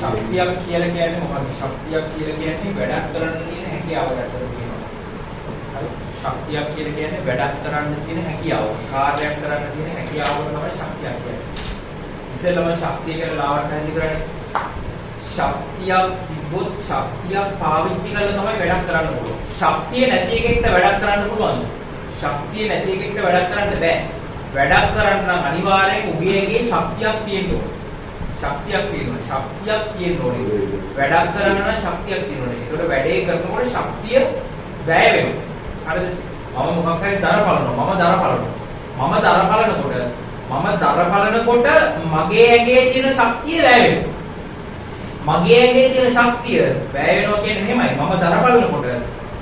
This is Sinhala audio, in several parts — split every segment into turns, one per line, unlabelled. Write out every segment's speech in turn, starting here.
ශක්තියක් කියලා කියන්නේ මොකක්ද? ශක්තියක් කියලා කියන්නේ වැඩක් කරන්න තියෙන හැකියාවට කියනවා. හරි. ශක්තියක් කියලා කියන්නේ වැඩක් කරන්න තියෙන හැකියාව. කාර්යයක් කරන්න තියෙන හැකියාවට තමයි ශක්තියක් කියන්නේ. ඉස්සෙල්ලම ශක්තිය කියලා ලාවට හැදි කරන්නේ. ශක්තියක් තිබ්බොත් ශක්තියක් පාවිච්චි කරලා තමයි වැඩක් කරන්න පුළුවන්. ශක්තිය නැති එකෙක්ට වැඩක් කරන්න පුළුවන්. ශක්තිය නැති එකෙක්ට වැඩක් කරන්න බෑ. වැඩක් කරන්න නම් අනිවාර්යෙන් උගේගේ ශක්තියක් තියෙන්න ඕනේ. ශක්තියක් තියෙනවා. ශක්තියක් තියෙන්න ඕනේ. වැඩක් කරන්න නම් ශක්තියක් තියෙන්න ඕනේ. ඒකට වැඩේ කරනකොට ශක්තිය වැය වෙනවා. හරිද? මම මොකක් හරි දර බලනවා. මම දර බලනකොට මගේ ඇඟේ තියෙන ශක්තිය වැය වෙනවා. මගේ ඇඟේ තියෙන ශක්තිය වැය වෙනවා කියන්නේ මෙහෙමයි. මම දර බලනකොට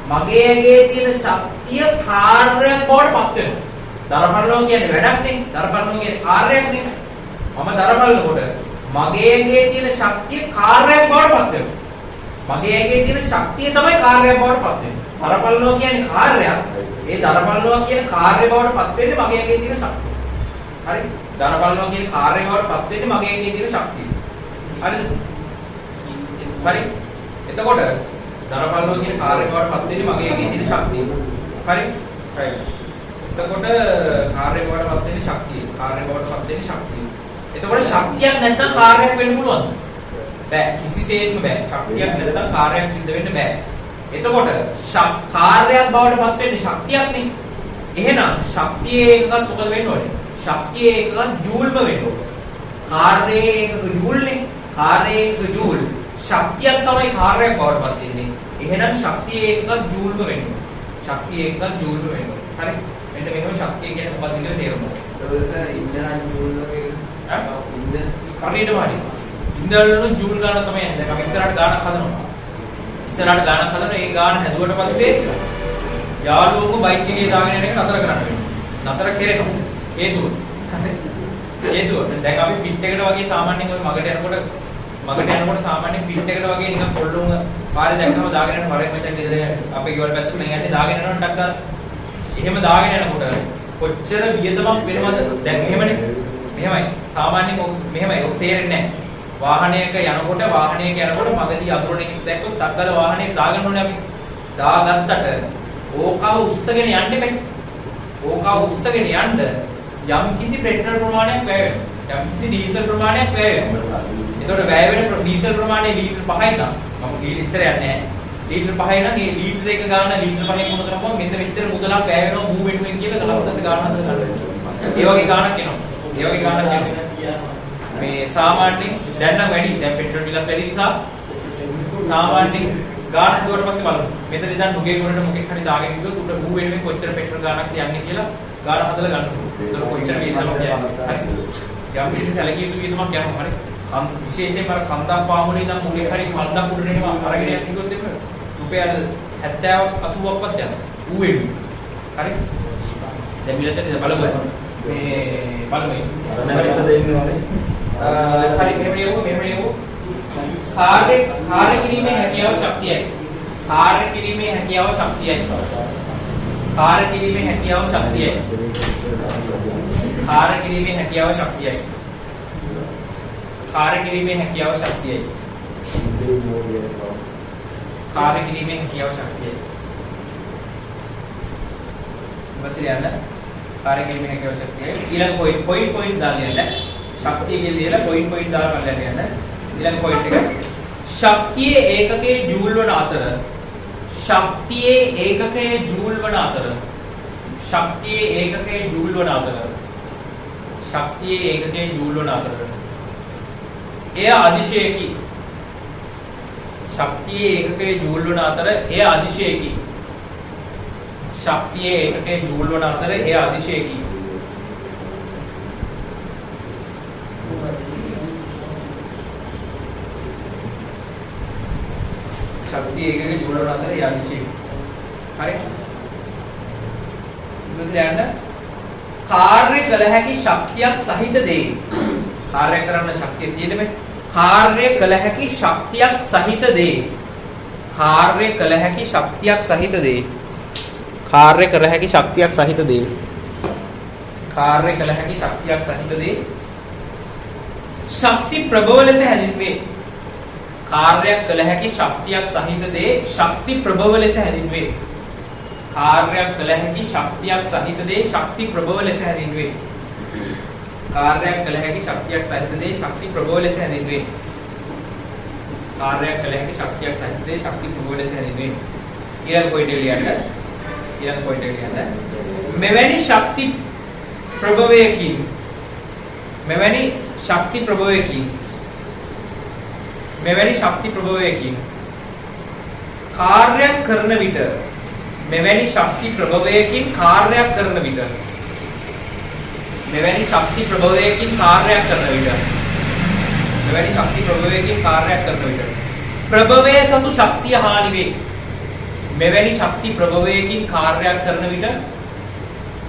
මගේ ඇඟේ තියෙන ශක්තිය කාර්යයක් බවට පත් වෙනවා. දර බලනවා කියන්නේ වැඩක් නේ. දර බලනවා කියන්නේ කාර්යයක් නේ. මම දර බලනකොට මගේ ඇඟේ තියෙන ශක්තිය කාර්යයක් බවට පත් වෙනවා. මගේ ඇඟේ තියෙන ශක්තිය තමයි කාර්යයක් බවට පත් වෙන්නේ. දර බලනවා කියන්නේ කාර්යයක්. ඒ දර බලනවා කියන කාර්ය බවට පත් වෙන්නේ මගේ ඇඟේ තියෙන ශක්තිය. හරි? දර බලනවා කියන කාර්ය බවට පත් වෙන්නේ මගේ ඇඟේ තියෙන ශක්තිය. හරිද? හරි? එතකොට දර බලනවා කියන කාර්ය බවට පත් වෙන්නේ මගේ ඇඟේ තියෙන ශක්තිය. හරි? right. එතකොට කාර්ය බවට පත් වෙන්නේ ශක්තිය. කාර්ය බවට පත් වෙන්නේ ශක්තිය. එතකොට ශක්තියක් නැත්නම් කාර්යයක් වෙන්න පුළුවන්ද? බෑ. කිසිසේත්ම බෑ. ශක්තියක් නැත්නම් කාර්යයක් සිද්ධ වෙන්න බෑ. එතකොට කාර්යයක් බවට පත් වෙන්නේ ශක්තියක් නේ. එහෙනම් ශක්තියේ එකකත් මොකද වෙන්න ඕනේ? ශක්තියේ එකකත් ජූල්ම වෙන්න ඕනේ. කාර්යයේ එකක ජූල්නේ. කාර්යයේ එකක ජූල්. ශක්තියක් තමයි කාර්යයක් බවට පත් වෙන්නේ. එහෙනම් ශක්තියේ එකකත් ජූල්ම වෙන්න ඕනේ. ශක්තියේ එකකත් ජූල්ම වෙන්න ඕනේ. හරි? මෙන්න මෙහෙම ශක්තිය කියන්නේ මොකක්ද කියලා තේරුම් ගන්න.
ඒක ඉන්ධන ජූල් වගේ ඉන්ධන
හරියටම හරි. ඉන්ධන වල ජූල් ගන්න තමයි යන්නේ. දැන් අපි ඉස්සරහට ගානක් හදනවා. ඉස්සරහට ගානක් හදනවා. ඒ ගාන හැදුවට පස්සේ යාළුවෝ බයික් එකේ දාගෙන යන එක නතර කරන්න වෙනවා. නතර කෙරෙනවා. හේතුව. දැන් අපි ෆිට් එකට වගේ සාමාන්‍යයෙන් ඔය මගට යනකොට සාමාන්‍යයෙන් ෆිට් එකට වගේ නිකන් පොල්ලුම පාරේ දැක්කම දාගෙන යන වරෙන් මෙතන ගෙදර අපේ ගෙවල් පැත්තට මම යන්නේ දාගෙන යනවා ටක් ගන්න. එහෙම දාගෙන යනකොට කොච්චර වියදමක් වෙනවද? දැන් මෙහෙමනේ. මෙහෙමයි. සාමාන්‍යයෙන් මෙහෙමයි. ඔක් තේරෙන්නේ නැහැ. වාහනයක යනකොට මගදී අඳුරන එකක් දැක්කොත් ඩක්කල වාහනේ දාගන්න ඕනේ අපි. දාගත්තට ඕකව උස්සගෙන යන්න එපා. ඕකව උස්සගෙන යන්න යම් කිසි පෙට්‍රල් ප්‍රමාණයක් වැය වෙනවා. යම් කිසි ඩීසල් ප්‍රමාණයක් වැය වෙනවා. එතකොට වැය වෙන ඩීසල් ප්‍රමාණය ලීටර් 5යි නම් මම කීලි ඉස්සර යන්නේ නැහැ. ලීටර් 5යි නම් ඒ ලීටර් එක ගාන ලීටර් 5න් මොකද කරපුවා මෙන්න මෙච්චර මුදලක් වැය වෙනවා මූ වෙනුවෙන් කියලා ලස්සනට ගාන හදලා ගන්න. ඒ වගේ ගානක් එනවා. මේ සාමාන්‍යයෙන් දැන් නම් වැඩි. දැන් පෙට්‍රල් ටිකක් වැඩි නිසා සාමාන්‍යයෙන් ගාන හදුවට පස්සේ බලමු. මෙතන ඉඳන් නුගේ ගොඩට මොකෙක් හරි දාගෙන ඉන්නකොට උඩ ඌ වෙනුවෙන් කොච්චර පෙට්‍රල් ගානක් යන්නේ කියලා ගාන හදලා ගන්න පුළුවන්. ඒක කොච්චර වේදනක් යන්නේ. හරි. යම් කිසි සැලකිය යුතු වේදනක් යනවා. හරි. විශේෂයෙන්ම අර කන්දක් පාමුලේ ඉඳන් මොකෙක් හරි කන්දක් උඩට එහෙම අරගෙන යන්න කිව්වොත් එන්න රුපියල් 70 80ක්වත් යනවා. ඌ වෙනුවෙන්. හරි. දැන් මිලට බලමු. මේ බලමු.
අරකට දෙන්නේ වනේ.
හරි මෙහෙම යමු. කාර්ය කිරීමේ හැකියාව ශක්තියයි. කාර්ය කිරීමේ හැකියාව ශක්තියයි. කාර්ය කිරීමේ හැකියාව ශක්තියයි. කාර්ය කිරීමේ හැකියාව ශක්තියයි. කාර්ය කිරීමේ හැකියාව ශක්තියයි. කාර්ය කිරීමේ හැකියාව ශක්තියයි. වසියන්න කාර්ය කිරීමේ හැකියාව ශක්තියයි. ඊළඟ පොයින්ට් දාන්න යන්න. ශක්තිය කියලා පොයින්ට් දාලා බලන්න යන්න. ඊළඟ පොයින්ට් එක ශක්තියේ ඒකකයේ ජූල් වන අතර ශක්තියේ ඒකකයේ ජූල් වන අතර ශක්තියේ ඒකකයේ ජූල් වන අතර ශක්තියේ ඒකකයේ ජූල් වන අතර එය අදිශයකි. ශක්තියේ ඒකකයේ ජූල් වන අතර එය අදිශයකි. ශක්තියේ ඒකකයේ ජූල් වන අතර එය අදිශයකි. ශක්තිය ඒකකයේ ජූල් වන අතර එය අදිශයකි. හරි. ඊළඟට කාර්ය කළ හැකි ශක්තියක් සහිත දේ. කාර්ය කරන්න ශක්තිය තියෙන්නේ මේ. කාර්ය කළ හැකි ශක්තියක් සහිත දේ. කාර්ය කළ හැකි ශක්තියක් සහිත දේ. කාර්ය කළ හැකි ශක්තියක් සහිත දේ. කාර්ය කළ හැකි ශක්තියක් සහිත දේ. ශක්ති ප්‍රබව ලෙස හැඳින්වේ. කාර්යයක් කළ හැකි ශක්තියක් සහිත දේ ශක්ති ප්‍රභව ලෙස හැඳින්වේ. කාර්යයක් කළ හැකි ශක්තියක් සහිත දේ ශක්ති ප්‍රභව ලෙස හැඳින්වේ. කාර්යයක් කළ හැකි ශක්තියක් සහිත දේ ශක්ති ප්‍රභව ලෙස හැඳින්වේ. කාර්යයක් කළ හැකි ශක්තියක් සහිත දේ ශක්ති ප්‍රභව ලෙස හැඳින්වේ. ඊළඟ පොයින්ට් එක ලියන්න. ඊළඟ පොයින්ට් එක ලියන්න. මෙවැනි ශක්ති ප්‍රභවයකින් මෙවැනි ශක්ති ප්‍රභවයකින් කාර්යයක් කරන විට මෙවැනි ශක්ති ප්‍රභවයකින් කාර්යයක් කරන විට මෙවැනි ශක්ති ප්‍රභවයකින් කාර්යයක් කරන විට මෙවැනි ශක්ති ප්‍රභවයකින් කාර්යයක් කරන විට ප්‍රභවයේ සතු ශක්තිය හානි වේ. මෙවැනි ශක්ති ප්‍රභවයකින් කාර්යයක් කරන විට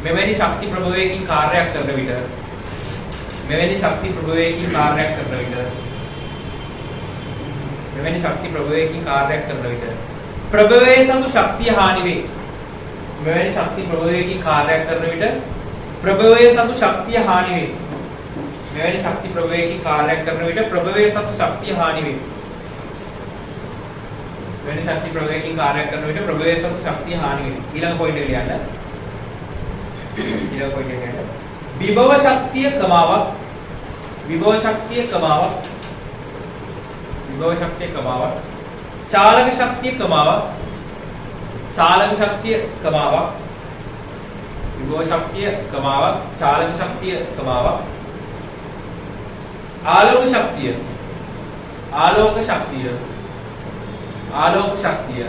මෙවැනි ශක්ති ප්‍රභවයකින් කාර්යයක් කරන විට මෙවැනි ශක්ති ප්‍රභවයකින් කාර්යයක් කරන විට මෙවැනි ශක්ති ප්‍රභවයකින් කාර්යයක් කරන විට ප්‍රභවයේ සතු ශක්තිය හානි වේ. මෙවැනි ශක්ති ප්‍රභවයකින් කාර්යයක් කරන විට ප්‍රභවයේ සතු ශක්තිය හානි වේ. මෙවැනි ශක්ති ප්‍රභවයකින් කාර්යයක් කරන විට ප්‍රභවයේ සතු ශක්තිය හානි වේ. මෙවැනි ශක්ති ප්‍රභවයකින් කාර්යයක් කරන විට ප්‍රභවයේ සතු ශක්තිය හානි වේ. ඊළඟ පොයින්ට් එක ලියන්න. ඊළඟ පොයින්ට් එක ලියන්න. විභව ශක්තිය කමාවක් විභව ශක්තිය කමාවක් විභව ශක්තිය කමාවක් चालक शक्ति कमावा चालक शक्ति कमावा विभव शक्ति कमावा चालक शक्ति कमावा आलोक शक्ति आलोक शक्ति आलोक शक्ति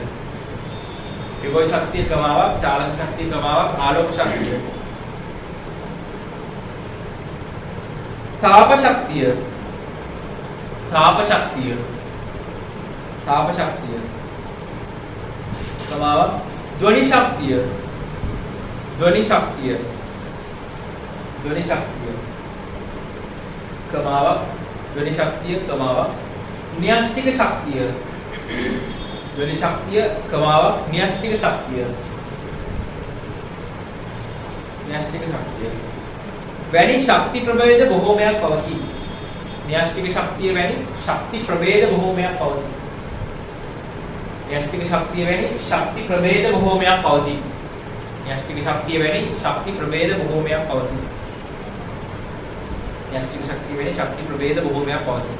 विभव शक्ति कमावा चालक शक्ति कमावा आलोक शक्ति ताप शक्ति ताप शक्ति ताप शक्ति कमावा ध्वनि शक्ति ध्वनि शक्ति ध्वनि शक्ति कमावा ध्वनि शक्ति कमावा न्यस्तिक शक्ति ध्वनि शक्ति कमावा न्यस्तिक शक्ति न्यस्तिक शक्ति වැනි ශක්ති ප්‍රභේද බොහෝමයක් පවතී. න්‍යෂ්ටික ශක්තිය වැනි ශක්ති ප්‍රභේද බොහෝමයක් පවතී. න්‍යෂ්ටික ශක්තිය වැනි ශක්ති ප්‍රභේද බොහෝමයක් පවතී. න්‍යෂ්ටික ශක්තිය වැනි ශක්ති ප්‍රභේද බොහෝමයක් පවතී. න්‍යෂ්ටික ශක්තිය වැනි ශක්ති ප්‍රභේද බොහෝමයක් පවතී.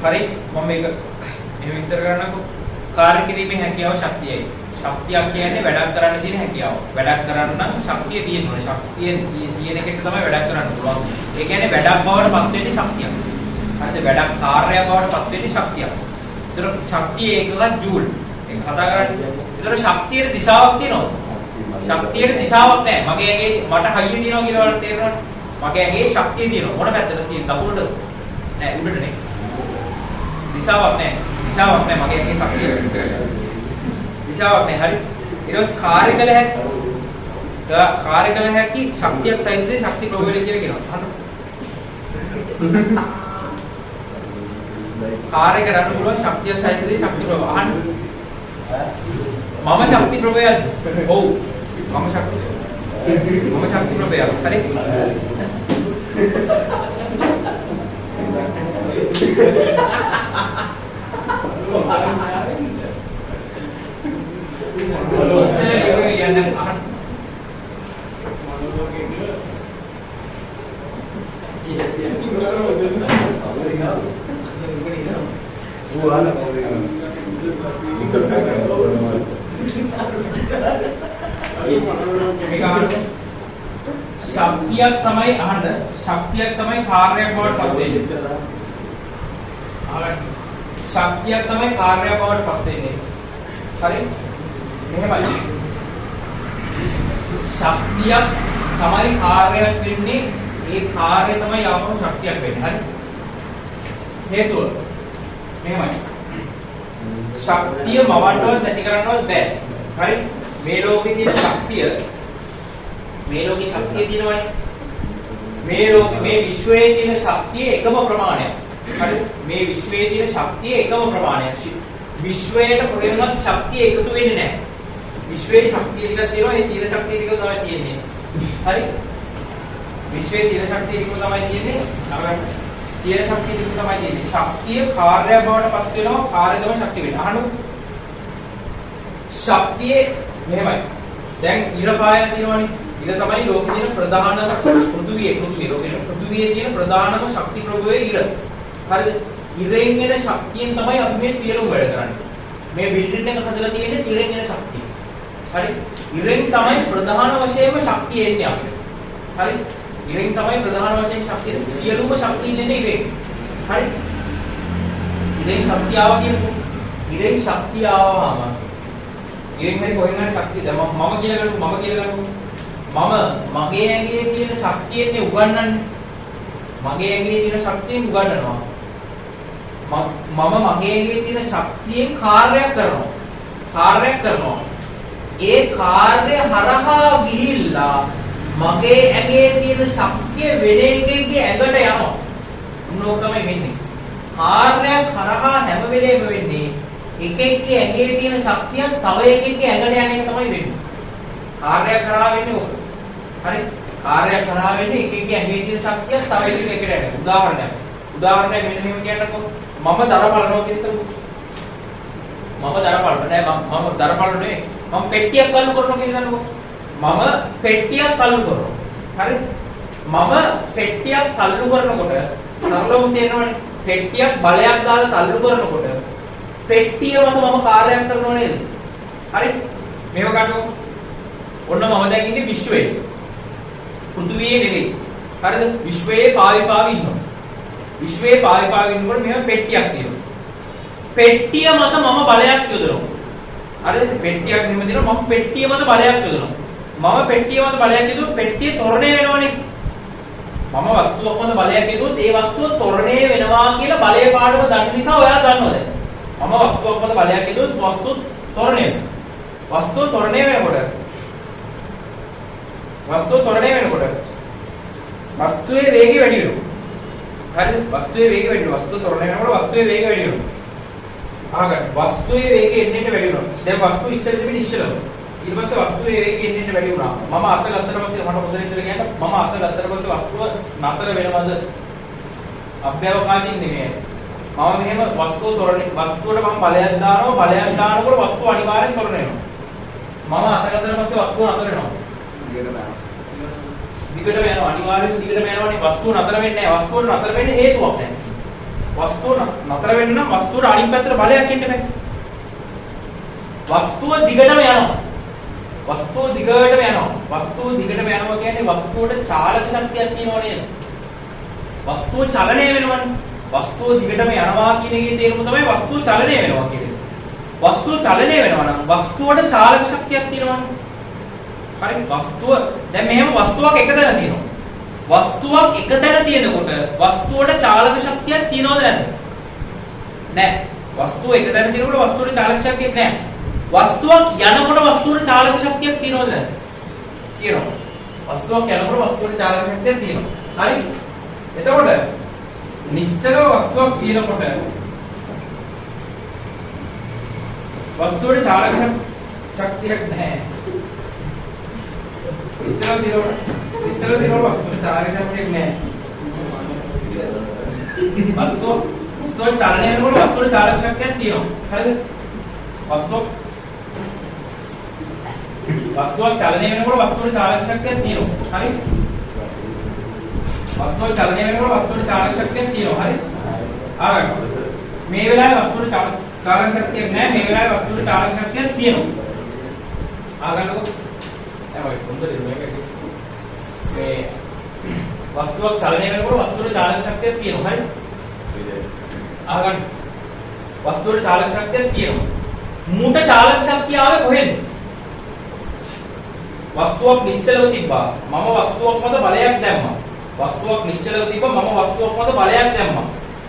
හරි මම මේක එහෙම විස්තර කරන්නකො. කාර්ය කිරීමේ හැකියාව ශක්තියයි. ශක්තියක් කියන්නේ වැඩක් කරන්න තියෙන හැකියාව. වැඩක් කරන්න නම් ශක්තිය තියෙන්න ඕනේ. ශක්තිය තියෙන එකට තමයි වැඩක් කරන්න පුළුවන්. ඒ කියන්නේ වැඩක් බවට පත් වෙන්නේ ශක්තියක්. හරිද? වැඩක් කාර්යයක් බවට පත් වෙන්නේ ශක්තියක්. ඒතර ශක්තිය ඒකවත් ජූල්. ඒක කතා කරන්නේ. ඒතර ශක්තියේ දිශාවක් තියෙනවද? ශක්තියේ දිශාවක් නැහැ. මගේ ඇඟේ මට හයිය තියෙනවා කියලා වලට තේරෙනවද? මගේ ඇඟේ ශක්තිය තියෙනවා. මොන පැත්තටද තියෙන්නේ? දකුණට? නෑ උඩට නේ. දිශාවක් නැහැ. දිශාවක් නැහැ මගේ ඇඟේ ශක්තිය. दिशाවක් නැහැ හරි ඊට පස්සේ කාර්ය කළ හැකි කාර්ය කළ හැකි ශක්තියක් සහිත ශක්ති ප්‍රභේද කියලා කියනවා අහන්න කාර්ය කරන්න පුළුවන් ශක්තිය සහිත ශක්ති ප්‍රභේද අහන්න මම ශක්ති ප්‍රභේදයක්ද ඔව් මම ශක්ති ප්‍රභේදයක් හරි ශක්තියක් තමයි අහන්න ශක්තියක් තමයි කාර්යයක් බවට පත් වෙන්නේ. අහන්න ශක්තියක් තමයි කාර්යයක් බවට පත් වෙන්නේ. හරි? මෙහෙමයි. ශක්තියක් තමයි කාර්යයක් වෙන්නේ. ඒ කාර්යය තමයි ආපහු ශක්තියක් වෙන්නේ. හරි? හේතුව මෙහෙමයි. ශක්තිය මවන්නවත් නැති කරන්නවත් බෑ. හරි? මේ ලෝකේ තියෙන ශක්තිය මේ ලෝකේ ශක්තිය තියෙනවනේ. මේ විශ්වයේ තියෙන ශක්තිය එකම ප්‍රමාණයක්. හරි? මේ විශ්වයේ තියෙන ශක්තිය එකම ප්‍රමාණයක්. විශ්වයට ප්‍රයෝගවත් ශක්තිය එකතු වෙන්නේ නැහැ. විශ්වයේ ශක්තිය ටිකක් තියෙනවා. ඒ තියෙන ශක්තිය ටික තමයි තියෙන්නේ. හරි? විශ්වයේ තියෙන ශක්තිය ටික තමයි තියෙන්නේ. තියෙන ශක්තිය ටික තමයි තියෙන්නේ. ශක්තිය කාර්යයක් බවට පත් වෙනවා කාර්ය තමයි ශක්තිය වෙන්නේ. අහන්න. ශක්තිය මෙහෙමයි. දැන් ඉර පායන තියෙනවනේ. ඉර තමයි ලෝකේ තියෙන ප්‍රධානම පෘථුවියේ පෘථුවියේ තියෙන ප්‍රධානම ශක්ති ප්‍රභවය ඉර. හරිද? ඉරෙන් එන ශක්තියෙන් තමයි අපි මේ සියලුම වැඩ කරන්නේ. මේ බිල්ඩින් එක හදලා තියෙන්නේ ඉරෙන් එන ශක්තිය. හරි? ඉරෙන් තමයි ප්‍රධාන වශයෙන්ම ශක්තිය එන්නේ අපිට. හරි? ඉරෙන් තමයි ප්‍රධාන වශයෙන් ශක්තිය සියලුම ශක්තිය ඉන්නේ ඉරෙන්. හරි? ඉරෙන් ශක්තිය ආවා කියනකො. ඉරෙන් ශක්තිය ආවම ඉරෙන් හරි කොහෙන් හරි ශක්තිය දැන් මම කියලා ගන්නකො. මම මගේ ඇඟේ තියෙන ශක්තියෙන් උගන්වන්නේ. මගේ ඇඟේ තියෙන ශක්තියෙන් උගන්වනවා. මම මගේ ඇඟේ තියෙන ශක්තියෙන් කාර්යයක් කරනවා. ඒ කාර්ය හරහා ගිහිල්ලා මගේ ඇඟේ තියෙන ශක්තිය වෙන එකෙක්ගේ ඇඟට යනවා. මොනෝ තමයි වෙන්නේ? කාර්යයක් හරහා හැම වෙලේම වෙන්නේ එකෙක්ගේ ඇඟේ තියෙන ශක්තිය තව එකෙක්ගේ ඇඟට යන එක තමයි වෙන්නේ. කාර්යයක් කරා වෙන්නේ ඕක. හරි? කාර්යයක් කරා වෙන්නේ එකෙක්ගේ ඇඟේ තියෙන ශක්තිය තව එකෙක්ගේ ඇඟට යන. උදාහරණයක් මෙන්න මෙහෙම කියන්නකෝ. මම දර බලනවා කියනකොට මම දර බලන්නේ මම පෙට්ටියක් කල්ලු කරනවා කියනකොට මම පෙට්ටියක් කල්ලු කරනවා. හරි? මම පෙට්ටියක් කල්ලු කරනකොට සරලවම තේරෙනවනේ. පෙට්ටියක් බලයක් දාලා තල්ලු කරනකොට පෙට්ටිය මත මම කාර්යයක් කරනව නේද? හරි? මේව ගන්නකො. ඔන්න මම දැන් ඉන්නේ විශ්වයේ. පෘථුවියේ නෙවෙයි. හරිද? විශ්වයේ පාවි ඉන්නවා. විශ්වයේ පාවි ඉන්නකොට මෙහෙම පෙට්ටියක් තියෙනවා. පෙට්ටිය මත මම බලයක් යොදනවා. හරිද? පෙට්ටියක් මෙහෙම දෙනවා මම පෙට්ටිය මත බලයක් යොදනවා. මම පෙට්ටිය මත බලයක් යොදුවොත් පෙට්ටිය තොරණය වෙනවනේ. මම වස්තුවක් මත බලයක් යොදුවොත් ඒ වස්තුව තොරණය වෙනවා කියලා බලයේ පාඩම දන්න නිසා ඔයාලා දන්නවද? මම වස්තුවක් මත බලයක් යොදුවොත් වස්තුව තොරණය වෙනවා. වස්තුව තොරණය වෙනකොට වස්තුවේ වේගය වැඩි වෙනවා. හරිද? වස්තුවේ වේගය වැඩි වෙනවා. වස්තුව තොරණය වෙනකොට වස්තුවේ වේගය වැඩි වෙනවා. අහගන්න. වස්තුවේ වේගය එන්නට වැඩි වෙනවා. දැන් වස්තුව ඉස්සෙල්ලා තිබෙන ඉස්සෙල්ලා. ඊට පස්සේ වස්තුවේ වේගය එන්නට වැඩි වුණා. මම අත ගත්තට පස්සේ මට හොඳට ඉඳලා කියන්න මම අත ගත්තට පස්සේ වස්තුව නතර වෙනවද? අභ්‍යවකාශයෙන් නෙමෙයි. මම මෙහෙම වස්තුවට මම බලයක් දානකොට වස්තුව අනිවාර්යෙන් තොරණ වෙනවා. මම අත ගත්තට පස්සේ වස්තුව නතර වෙනවා. දිගටම යනවා අනිවාර්යෙන් දිගටම යනවනේ. වස්තුව නතර වෙන්නේ නැහැ. වස්තුව නතර වෙන්නේ හේතුවක් නැහැ. වස්තුව නතර වෙන්න නම් වස්තුවට අනිත් පැත්තට බලයක් එන්න බෑ. වස්තුව දිගටම යනවා. වස්තුව දිගටම යනවා කියන්නේ වස්තුවට චාලක ශක්තියක් තියෙනව නේද? වස්තුව චලනය වෙනවනේ. වස්තුව දිගටම යනවා කියන එකේ තේරුම තමයි වස්තුව චලනය වෙනවා කියන්නේ. වස්තුව චලනය වෙනවා නම් වස්තුවට චාලක ශක්තියක් තියෙනවනේ. හරි? වස්තුව දැන් මෙහෙම වස්තුවක් එක තැන තියෙනවා. වස්තුවක් එක තැන තියෙනකොට වස්තුවට චාලක ශක්තියක් තියෙනවද නැද්ද? නැහැ. වස්තුව එක තැන තියෙනකොට වස්තුවට චාලක ශක්තියක් නැහැ. වස්තුවක් යනකොට වස්තුවට චාලක ශක්තියක් තියෙනවද නැද්ද? තියෙනවා. වස්තුවක් යනකොට වස්තුවට චාලක ශක්තියක් තියෙනවා. හරි? එතකොට නිශ්චලව වස්තුවක් තියෙනකොට වස්තුවට චාලක ශක්තියක් නැහැ. ඉස්සරහ තියෙනකොට වස්තුවට චාලක ශක්තියක් නැහැ. වස්තුව චලනය වෙනකොට වස්තුවට චාලක ශක්තියක් තියෙනවා. හරිද? වස්තුවක් චලනය වෙනකොට වස්තුවට චාලක ශක්තියක් තියෙනවා. හරි? වස්තුව චලනය වෙනකොට වස්තුවට චාලක ශක්තියක් තියෙනවා. හරි? ආගන්න. මේ වෙලාවේ වස්තුවට චාලක ශක්තියක් නැහැ. මේ වෙලාවේ වස්තුවට චාලක ශක්තියක් තියෙනවා. ආගන්නකො. එහමයි හොඳට මේක මේ වස්තුවක් චලනය වෙනකොට වස්තුවට චාලක ශක්තියක් තියෙනවා. හරි? ආගන්න. වස්තුවට චාලක ශක්තියක් තියෙනවා. මුට චාලක ශක්තිය ආවේ කොහෙන්ද? වස්තුවක් නිශ්චලව තිබ්බා. මම වස්තුවක් මත බලයක් දැම්මා. වස්තුවක් නිශ්චලව තිබ්බා. මම වස්තුවක් මත බලයක් දැම්මා.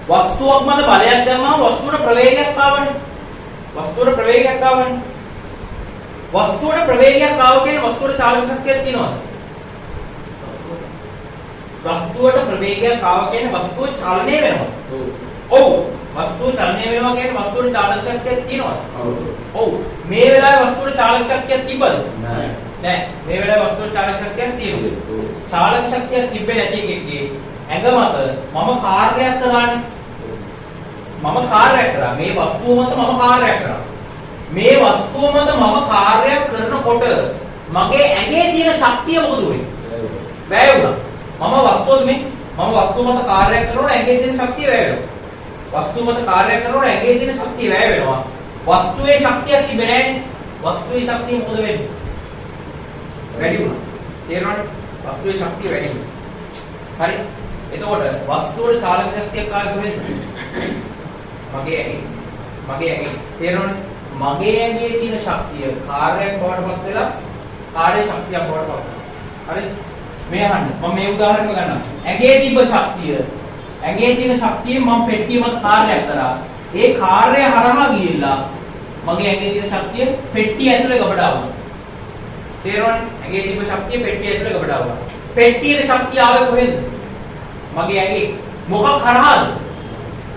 වස්තුවක් මත බලයක් දැම්මා වස්තුවට ප්‍රවේගයක් ආවනේ. වස්තුවට ප්‍රවේගයක් ආව කියන්නේ වස්තුවට චාලක ශක්තියක් තියෙනවද? වස්තුවට ප්‍රවේගයක් ආව කියන්නේ වස්තුව චලනය වෙනවා. ඔව්. වස්තුව චලනය වෙනවා කියන්නේ වස්තුවට චාලක ශක්තියක් තියෙනවද? ඔව්. මේ වෙලාවේ වස්තුවට චාලක ශක්තියක් තිබ්බද? නැහැ. මේ වෙලාවේ වස්තුවට චාලක ශක්තියක් තියෙනවා. චාලක ශක්තියක් තිබ්බේ නැති එකෙක්ගේ ඇඟ මත මම කාර්යයක් කරානේ. මම කාර්යයක් කරා. මේ වස්තුව මත මම කාර්යයක් කරා. මේ වස්තුව මත මම කාර්යයක් කරනකොට මගේ ඇඟේ තියෙන ශක්තිය මොකද වෙන්නේ? වැය වුණා. මම වස්තුව මත කාර්යයක් කරනකොට ඇඟේ තියෙන ශක්තිය වැය වෙනවා. වස්තුව මත කාර්යයක් කරනකොට ඇඟේ තියෙන ශක්තිය වැය වෙනවා. වස්තුවේ ශක්තියක් තිබෙන්නේ නැහැ. වස්තුවේ ශක්තිය මොකද වෙන්නේ? වැඩි වුණා. තේරෙනවද? වස්තුවේ ශක්තිය වැඩි වුණා. හරි. එතකොට වස්තුවේ චාලක ශක්තිය කාර්ය වෙන්නේ මගේ ඇඟේ. තේරෙනවද? මගේ ඇඟේ තියෙන ශක්තිය කාර්යයක් බවට පත් වෙලා කාර්ය ශක්තියක් බවට පත් වෙනවා. හරි? මේ අහන්න. මම මේ උදාහරණයක් ගන්නම්. ඇඟේ තිබ්බ ශක්තිය ඇඟේ තියෙන ශක්තිය මම පෙට්ටිය මත කාර්යයක් කරා. ඒ කාර්යය හරහා ගිහිල්ලා මගේ ඇඟේ තියෙන ශක්තිය පෙට්ටිය ඇතුලේ ගබඩා වුණා. තේරෙනවද? ඇඟේ තිබ්බ ශක්තිය පෙට්ටිය ඇතුලේ ගබඩා වුණා. පෙට්ටියේ ශක්තිය ආවේ කොහෙන්ද? මගේ ඇඟේ. මොකක් කරාද?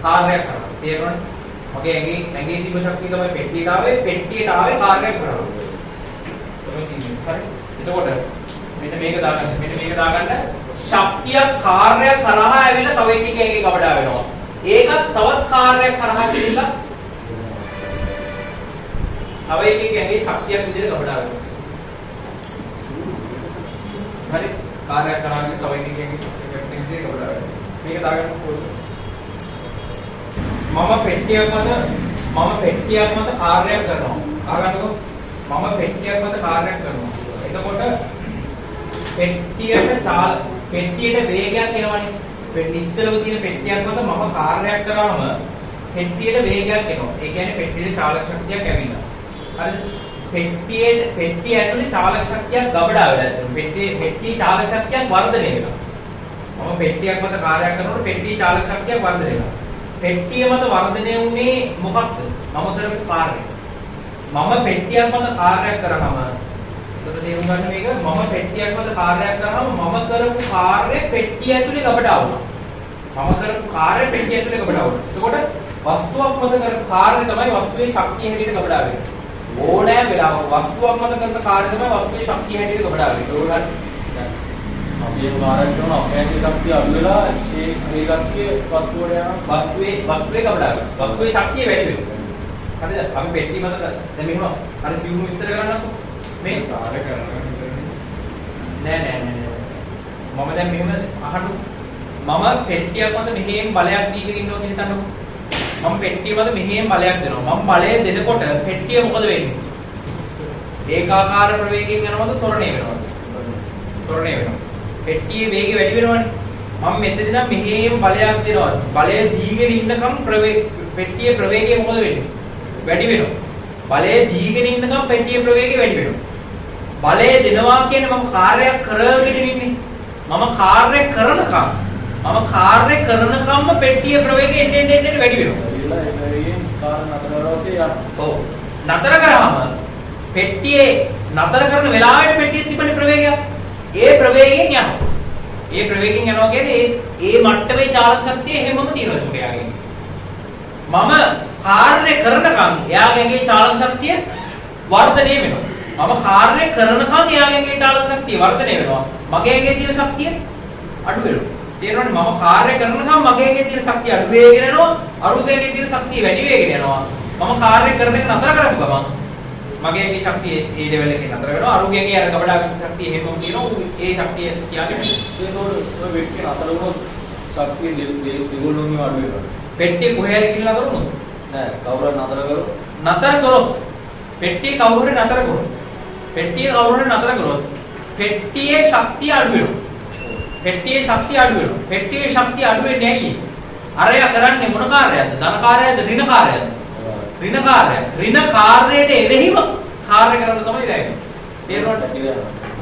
කාර්යයක් කරා. තේරෙනවද? මගේ ඇඟේ තිබ්බ ශක්තිය තමයි පෙට්ටියට ආවේ. පෙට්ටියට ආවේ කාර්යයක් කරා. තමයි සිද්ධ. හරි. එතකොට මෙන්න මේක දාගන්න. ශක්තිය කාර්යයක් කරා ඇවිල්ලා තව එකකින් ඇඟේ ගබඩා වෙනවා. ඒකත් තවත් කාර්යයක් කරා ගිහිල්ලා තව එකකින් ඇඟේ ශක්තියක් විදිහට ගබඩා වෙනවා. හරි. කාර්යයක් කරා ගිහින් තව එකකින් ඇඟේ ශක්තියක් විදිහට ගබඩා වෙනවා. මේක දාගන්න ඕනේ. මම පෙට්ටියක් මත කාර්යයක් කරනවා. අහගන්නකෝ. මම පෙට්ටියක් මත කාර්යයක් කරනවා. එතකොට පෙට්ටියට වේගයක් එනවනේ. ඉස්සරව තියෙන පෙට්ටියක් මත මම කාර්යයක් කරාම පෙට්ටියට වේගයක් එනවා. ඒ කියන්නේ පෙට්ටියේ චාලක ශක්තියක් ඇවිල්ලා. හරිද? පෙට්ටිය ඇතුලේ චාලක ශක්තියක් ගබඩා වෙලා තියෙනවා. පෙට්ටියේ චාලක ශක්තියක් වර්ධනය වෙනවා. මම පෙට්ටියක් මත කාර්යයක් කරනකොට පෙට්ටියේ චාලක ශක්තියක් වර්ධනය වෙනවා. පෙට්ටිය මත වර්ධනය වුණේ මොකක්ද? මම කරපු කාර්යය. මම පෙට්ටියක් මත කාර්යයක් කරාම එතකොට තේරුම් ගන්න මේක මම පෙට්ටියක් මත කාර්යයක් කරාම මම කරපු කාර්යය පෙට්ටිය ඇතුලේ ගබඩා වුණා. මම කරපු කාර්යය පෙට්ටිය ඇතුලේ ගබඩා වුණා. එතකොට වස්තුවක් මත කරපු කාර්යය තමයි වස්තුවේ ශක්තිය හැටියට ගබඩා වෙන්නේ. ඕනෑම වෙලාවක වස්තුවක් මත කරන කාර්යය තමයි වස්තුවේ ශක්තිය හැටියට ගබඩා වෙන්නේ. ඒක හරි. අපි ඒක කාර්යයක් කරන අපේ ශක්තිය අඩු වෙලා ඒ ශක්තිය වස්තුවට යනවා. වස්තුවේ ගබඩා වෙනවා. වස්තුවේ ශක්තිය වැඩි වෙනවා. හරිද? අපි පෙට්ටිය මත දැන් මෙහෙම අර සිවුරු විස්තර කරන්නකෝ. මේ කාර්ය කරනවා නෑ මම දැන් මෙහෙම අහන්න මම පෙට්ටියක් මත මෙහෙම බලයක් දීගෙන ඉන්නවා කියන හිතන්නකො මම පෙට්ටිය මත මෙහෙම බලයක් දෙනවා මම බලය දෙනකොට පෙට්ටිය මොකද වෙන්නේ ඒකාකාර ප්‍රවේගයෙන් යනවද ත්වරණය වෙනවද පෙට්ටියේ වේගය වැඩි වෙනවනේ මම මෙතනදී නම් මෙහෙම බලයක් දෙනවා බලය දීගෙන ඉන්නකම් පෙට්ටියේ ප්‍රවේගය මොකද වෙන්නේ වැඩි වෙනවා බලය දීගෙන ඉන්නකම් පෙට්ටියේ ප්‍රවේගය වැඩි වෙනවා බලය දෙනවා කියන්නේ මම කාර්යයක් කරගෙන ඉන්නේ. මම කාර්ය කරනකම්ම පෙට්ටියේ ප්‍රවේගය එන්න වැඩි වෙනවා. ඒකෙන් කාර්ය නතර කරවසේ යනවා. ඔව්. නතර කරාම පෙට්ටියේ නතර කරන වෙලාවෙත් පෙට්ටියේ තිබෙන ප්‍රවේගයක් ඒ ප්‍රවේගයෙන් යනවා. ඒ ප්‍රවේගයෙන් යනවා කියන්නේ ඒ මට්ටමේ චාලක ශක්තිය හැමෝම තියෙනවා ඒක එයාගේ. මම කාර්ය කරනකම් එයාගේ චාලක ශක්තිය වර්ධනය වෙනවා. මම කාර්ය කරනකම් එයාගේ චාලක ශක්තිය වර්ධනය වෙනවා. මගේ ඇඟේ තියෙන ශක්තිය අඩු වෙනවා. තේරෙනවද? මම කාර්ය කරනකම් මගේ ඇඟේ තියෙන ශක්තිය අඩු වෙගෙන යනවා. අරුගේ ඇඟේ තියෙන ශක්තිය වැඩි වෙගෙන යනවා. මම කාර්ය කරන එක නතර කරපු ගමන් මගේ ඇඟේ ශක්තිය ඒ ලෙවල් එකේ නතර වෙනවා. අරුගේ ඇඟේ අර ගබඩා වෙන ශක්තිය එහෙමම තියෙනවා. ඒ ශක්තිය තියාගෙන ඒකෝර ඔය වෙට්ටි නතර වුණොත් ශක්තිය දෙගොල්ලෝම අඩු වෙනවා. පෙට්ටිය කොහේ හරි ගිහින් නතර වුණොත් නෑ කවුරුහරි නතර කරොත් පෙට්ටිය කවුරුහරි නතර කරොත් පෙට්ටියේ ශක්තිය අඩු වෙනවා. පෙට්ටියේ ශක්තිය අඩු වෙන්නේ ඇයි? අරයා කරන්නේ මොන කාර්යයක්ද? ධන කාර්යයක්ද? ඍණ කාර්යයක්ද? ඍණ කාර්යයක්. ඍණ කාර්යයට එරෙහිව කාර්ය කරන්න තමයි වැය වෙන්නේ. තේරුණාද?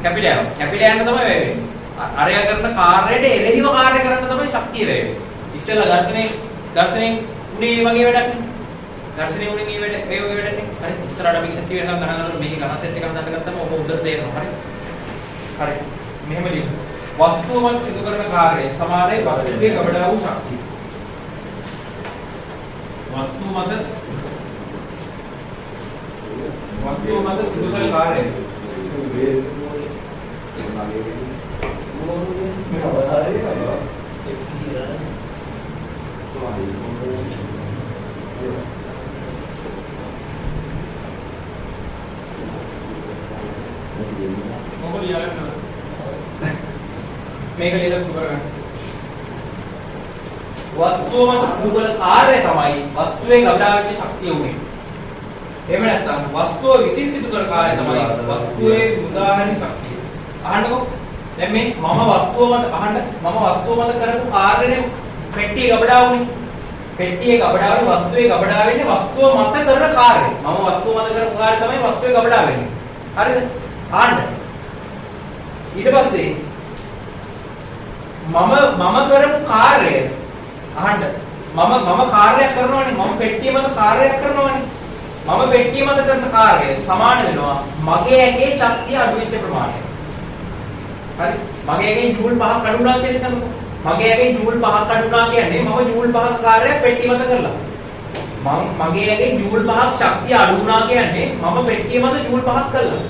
කැපිලා යන තමයි වැය වෙන්නේ. අරයා කරන කාර්යයට එරෙහිව කාර්ය කරන්න තමයි ශක්තිය වැය වෙන්නේ. ඉස්සෙල්ලා ඝර්ෂණයෙන් උනේ වගේ වැඩක් නේ. ඝර්ෂණය උනේ මේ වැඩ මේ වගේ වැඩක් නේ. හරි ඉස්සරහට අපි ඉතින් වෙනකම් ගණන් කරලා මේකේ ගණන් සෙට් එකක් දාන්න ගත්තම ඔබ උඩට තේරෙනවා. හරි මෙහෙම ලියමු. වස්තුව මත සිදු කරන කාර්යය සමානයි වස්තුවේ ගබඩා වූ ශක්තිය. වස්තුව මත සිදු කරන කාර්යය මොකද යාළුවා මේක ලියලා කරගන්න. වස්තුව මත සිදු කළ කාර්යය තමයි වස්තුවේ ගබඩා වෙච්ච ශක්තිය උනේ. එහෙම නැත්නම් වස්තුව විසින් සිදු කළ කාර්යය තමයි වස්තුවේ උදාහරණ ශක්තිය. අහන්නකෝ. දැන් මේ මම වස්තුව මත අහන්න මම වස්තුව මත කරපු කාර්යනේ පෙට්ටියේ ගබඩා වුනේ. පෙට්ටියේ ගබඩා වුනේ වස්තුවේ ගබඩා වෙන්නේ වස්තුව මත කරන කාර්යය. මම වස්තුව මත කරපු කාර්යය තමයි වස්තුවේ ගබඩා වෙන්නේ. හරිද? අහන්න. ඊට පස්සේ මම කරපු කාර්යය අහන්න මම කාර්යයක් කරනවානේ මම පෙට්ටිය මත කාර්යයක් කරනවානේ මම පෙට්ටිය මත කරන කාර්යය සමාන වෙනවා මගේ ඇගේ ශක්තිය අඩු වෙච්ච ප්‍රමාණයට. හරි මගේ ඇගෙන් ජූල් 5ක් අඩු වුණා කියලා හිතන්නකෝ. මගේ ඇගෙන් ජූල් 5ක් අඩු වුණා කියන්නේ මම ජූල් 5ක කාර්යයක් පෙට්ටිය මත කරලා. මගේ ඇගෙන් ජූල් 5ක් ශක්තිය අඩු වුණා කියන්නේ මම පෙට්ටිය මත ජූල් 5ක් කළා.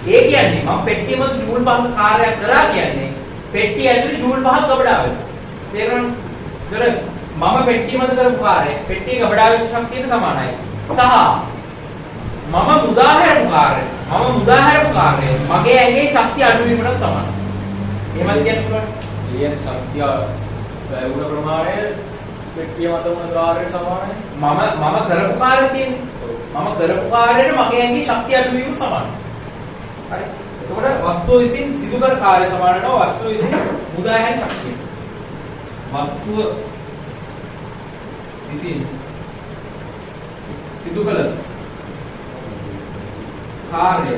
ඒ කියන්නේ මම පෙට්ටිය මත ජූල් 5ක කාර්යයක් කරා කියන්නේ පෙට්ටිය ඇතුලේ ජූල් 5ක් ගබඩා වෙනවා. තේරෙනවද? මම පෙට්ටිය මත කරපු කාර්යය පෙට්ටියේ ගබඩා වෙච්ච ශක්තියට සමානයි. සහ මම මුදාහැරපු කාර්යය මගේ ඇඟේ ශක්තිය අඩු වීමකට සමානයි. එහෙමද කියන්න පුළුවන්?
කියන ශක්තිය වැයුණ ප්‍රමාණය පෙට්ටිය මත වුණ කාර්යයට සමානයි.
මම කරපු කාර්යය තියෙන්නේ. මම කරපු කාර්යයට මගේ ඇඟේ ශක්තිය අඩු වීම සමානයි. හරි. එතකොට වස්තුව විසින් සිදු කර කාර්ය සමාන වෙනවා වස්තුව විසින් මුදාහැර ශක්තිය. වස්තුව විසින් සිදු කළ කාර්ය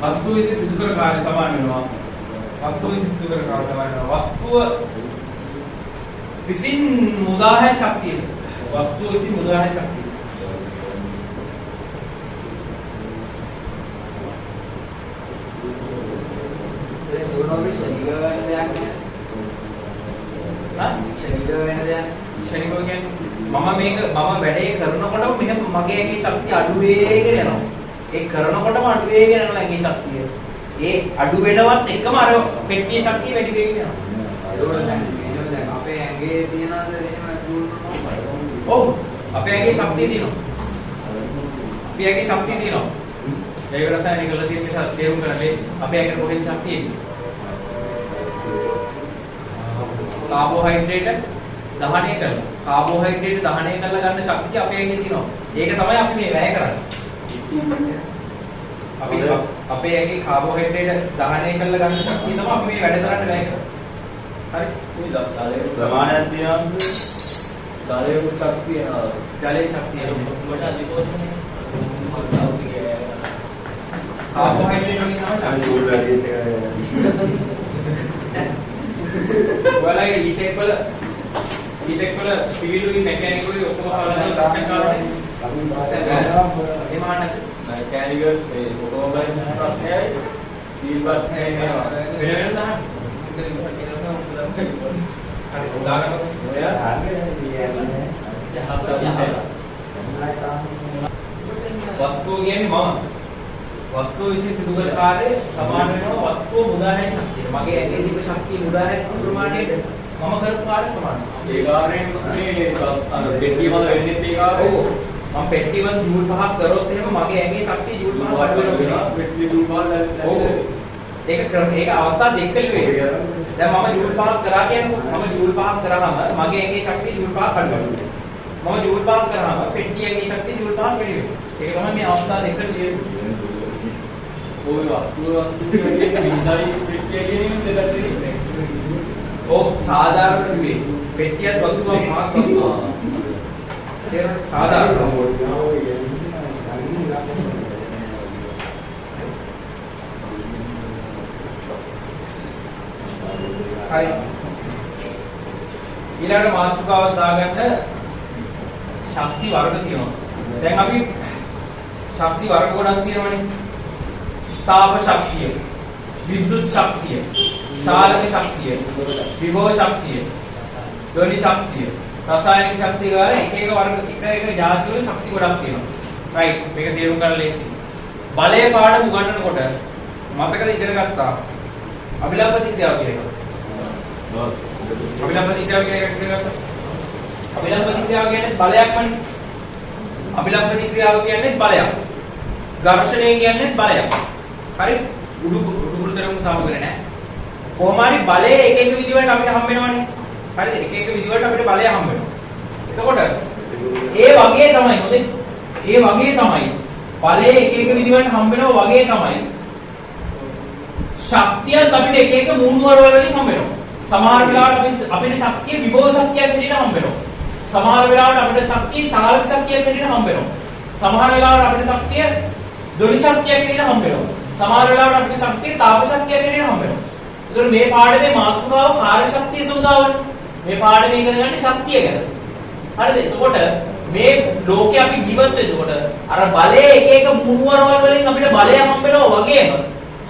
වස්තුව විසින් සිදු කළ කාර්ය සමාන වෙනවා වස්තුව විසින් සිදු කළ කාර්ය සමාන වෙනවා වස්තුව විසින් මුදාහැර ශක්තිය. වස්තුව විසින් මුදාහැර ශක්තිය.
දුරනෝගේ ශරීර වෙන දෙයක් නෑ. ශරීර වෙන දෙයක්.
ශරීරය කියන්නේ මම වැඩේ කරනකොටම මෙහෙම මගේ ඇඟේ ශක්තිය අඩු වෙගෙන යනවා. ඒ කරනකොටම අඩු වෙගෙන යනවා ඇඟේ ශක්තිය. ඒ අඩු වෙනවත් එකම අර පෙට්ටියේ ශක්තිය වැඩි වෙගෙන යනවා.
ඒක දැන් අපේ ඇඟේ තියනවාද එහෙම දුරනෝ?
ඔව්. අපේ ඇඟේ ශක්තිය තියෙනවා. අපේ ඇඟේ ශක්තිය තියෙනවා. ජෛව රසායනික වල තියෙන නිසා තේරුම් ගන්න ලේසි. අපේ ඇඟේ කොහෙන්ද ශක්තිය එන්නේ? කාබෝහයිඩ්‍රේට් දහනය කරලා කාබෝහයිඩ්‍රේට් දහනය කරලා ගන්න ශක්තිය අපේ ඇඟේ තියෙනවා. ඒක තමයි අපි මේ වැය කරන්නේ. අපේ ඇඟේ කාබෝහයිඩ්‍රේට් දහනය කරලා ගන්න ශක්තිය තමයි අපි මේ වැඩ කරන්න වැය කරන්නේ. හරි?
මේ ජලයේ ප්‍රමාණයක් තියෙනවද? ජලයේ ශක්තිය
ජලයේ ශක්තිය
කොට අධිකෝෂණය
කාබෝහයිඩ්‍රේට් වලින් තමයි ජූල් වැඩිත් ඔයාලගේ ඊටෙක් වල සිවිල් මෙකැනිකල් ඔක්කොම හවලා ලක්ෂණ කාලේ අපි එමානද
මැකැනිකල් ඒ ඔටෝමොබයිල් ප්‍රශ්නයයි සීල් ප්‍රශ්නයයි
වෙන දාන්න හරි උදාහරණයක් වස්තුව කියන්නේ වස්තුව විසින් සිදු කළ කාර්යය සමාන වෙනවා වස්තුව මුදාහැර ශක්තිය. මගේ ඇඟේ තිබෙන ශක්තිය මුදාහැර ප්‍රමාණයට මම කරපු කාර්යය සමානයි.
ඒ කාර්යයෙන් මේ අර පෙට්ටිය මත වෙන්නේ ඒ කාර්යය.
ඔව්. මම පෙට්ටිය වල ජූල් 5ක් කරොත් එහෙම මගේ ඇඟේ ශක්තිය ජූල් 5ක් අඩු වෙනවා.
පෙට්ටිය ජූල් 5ක්
ඔව්. ඒක අවස්ථා දෙකක ලියුවේ. දැන් මම ජූල් 5ක් කරා කියන්නේ මම ජූල් 5ක් කරාම මගේ ඇඟේ ශක්තිය ජූල් 5ක් අඩු වෙනවා. මම ජූල් 5ක් කරාම පෙට්ටියගේ ශක්තිය ජූල් 5ක් වැඩි වෙනවා. ඒක තමයි මේ අවස්ථා දෙකක ලියුවේ.
ඔය වස්තුව කියන්නේ මිනිසයි පෙට්ටිය කියන දෙකක් තියෙන්නේ.
ඔව් සාධාරණ නෙවෙයි. පෙට්ටියත් වස්තුවක් මාත් වස්තුවක්. ඒක සාධාරණ. හරි. ඊළඟ මාතෘකාව දාගන්න ශක්ති වර්ග තියෙනවා. දැන් අපි ශක්ති වර්ග ගොඩක් තියෙනවනේ. තාප ශක්තිය, විද්‍යුත් ශක්තිය, චාලක ශක්තිය, විභව ශක්තිය, ධ්වනි ශක්තිය, රසායනික ශක්තිය ගාලා එක වර්ග එක ජාති වල ශක්ති ගොඩක් තියෙනවා. රයිට්. මේක තේරුම් ගන්න ලේසි. බලයේ පාඩම උගන්වනකොට මතකද ඉගෙන ගත්තා? අභිලම්බ විද්‍යාව කියන එක. අභිලම්බ ප්‍රතික්‍රියාව කියන එක ගත්තා. අභිලම්බ ප්‍රතික්‍රියාව කියන්නේ බලයක්මනේ. අභිලම්බ ප්‍රතික්‍රියාව කියන්නේ බලයක්. ඝර්ෂණය කියන්නේ බලයක්. හරි? උඩුතරම තාම කරේ නැහැ. කොහොම හරි බලයේ එක එක විදිහකට අපිට හම්බ වෙනවනේ. හරිද? එක එක විදිහකට අපිට බලය හම්බ වෙනවා. එතකොට ඒ වගේ තමයි හොඳේ. ඒ වගේ තමයි බලයේ එක එක විදිහකට හම්බ වෙනවා වගේ තමයි ශක්තියත් අපිට එක එක මූණුවර වලින් හම්බ වෙනවා. සමහර වෙලාවට අපිට ශක්තිය විභව ශක්තියක් විදිහට හම්බ වෙනවා. සමහර වෙලාවට අපිට ශක්තිය චාලක ශක්තියක් විදිහට හම්බ වෙනවා. සමහර වෙලාවට අපිට ශක්තිය ධ්වනි ශක්තියක් විදිහට හම්බ වෙනවා. සමහර වෙලාවට අපිට ශක්තිය තාප ශක්තියක් විදිහට හම්බ වෙනවා. ඒතකොට මේ පාඩමේ මාතෘකාව කාර්ය ශක්තිය සඳහාවනේ. මේ පාඩමේ ඉගෙන ගන්න ශක්තිය ගැන. හරිද? එතකොට මේ ලෝකේ අපි ජීවත් වෙනකොට අර බලයේ එක එක මුණුවරවල් වලින් අපිට බලය හම්බ වෙනවා වගේම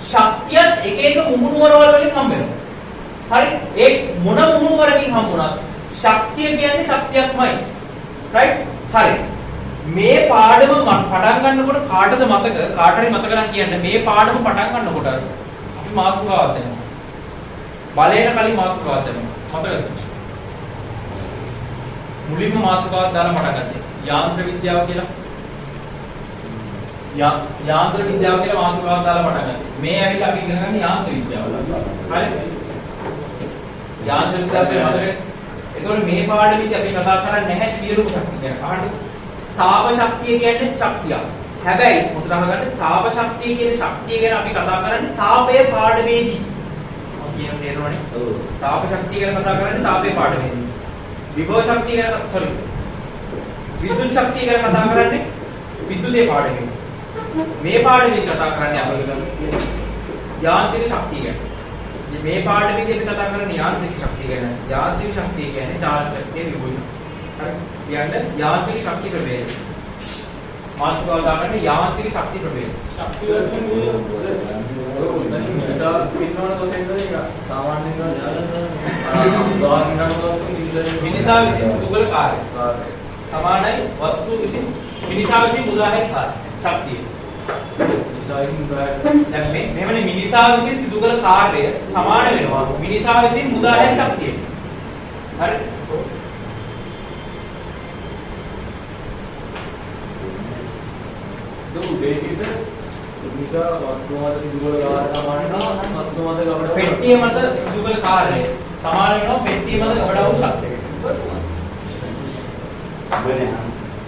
ශක්තියත් එක එක මුණුවරවල් වලින් හම්බ වෙනවා. හරි? ඒ මොන මුණුවරකින් හම්බුණත් ශක්තිය කියන්නේ ශක්තියක්මයි. රයිට්? හරි. මේ පාඩම පටන් ගන්නකොට කාටද මතක? කාටරි මතක නම් කියන්න මේ පාඩම පටන් ගන්නකොට අපි මාතෘකාවක් දෙනවා. බලයට කලින් මාතෘකාවක් දෙනවා. මතකද? මුලින්ම මාතෘකාවක් දාලා පටන් ගත්තේ. යාන්ත්‍ර විද්‍යාව කියලා. යාන්ත්‍ර විද්‍යාව කියලා මාතෘකාවක් දාලා පටන් ගත්තේ. මේ ඇවිල්ලා අපි ඉගෙන ගන්න යාන්ත්‍ර විද්‍යාව. හරි? යාන්ත්‍ර විද්‍යාව කියලා මතකද? ඒතකොට මේ පාඩමේදී අපි කතා කරන්නේ නැහැ සියලුම ශක්තිය ගැන. අහන්න. තාප ශක්තිය කියන්නේ ශක්තිය. හැබැයි මොකද අහගන්න තාප ශක්තිය කියන ශක්තිය ගැන අපි කතා කරන්නේ තාපයේ පාඩමේදී. මම කියන තේරෙනවනේ. ඔව්. තාප ශක්තිය ගැන කතා කරන්නේ තාපයේ පාඩමේදී. විභව ශක්තිය ගැන විද්‍යුත් ශක්තිය ගැන කතා කරන්නේ විද්‍යුතේ පාඩමේදී. මේ පාඩමේදී කතා කරන්නේ අපි යාන්ත්‍රික ශක්තිය ගැන. මේ පාඩමේදී අපි කතා කරන්නේ යාන්ත්‍රික ශක්තිය ගැන. යාන්ත්‍රික ශක්තිය කියන්නේ චාලක ශක්තිය විභව ශක්තිය. හරි? කියන්නේ යාන්ත්‍රික ශක්ති ප්‍රභේද. මාතෘකාව දාගන්න යාන්ත්‍රික ශක්ති ප්‍රභේද. ශක්තිය කියන්නේ නිසා පින්නවන තොතෙන්ද ඒක සාමාන්‍යයෙන් මිනිසා විසින් සිදු කළ කාර්ය. සමානයි වස්තු විසින් මිනිසා විසින් මුදා හැරි කාර්ය. ශක්තිය. දැන් මෙහෙමනේ මිනිසා විසින් සිදු කළ කාර්යය සමාන වෙනවා මිනිසා විසින් මුදා හැරි ශක්තිය. හරි? පෙට්ටිය මත සිදු කළ කාර්යය සමාන වෙනවා පෙට්ටිය මත ගබඩා වූ ශක්තිය.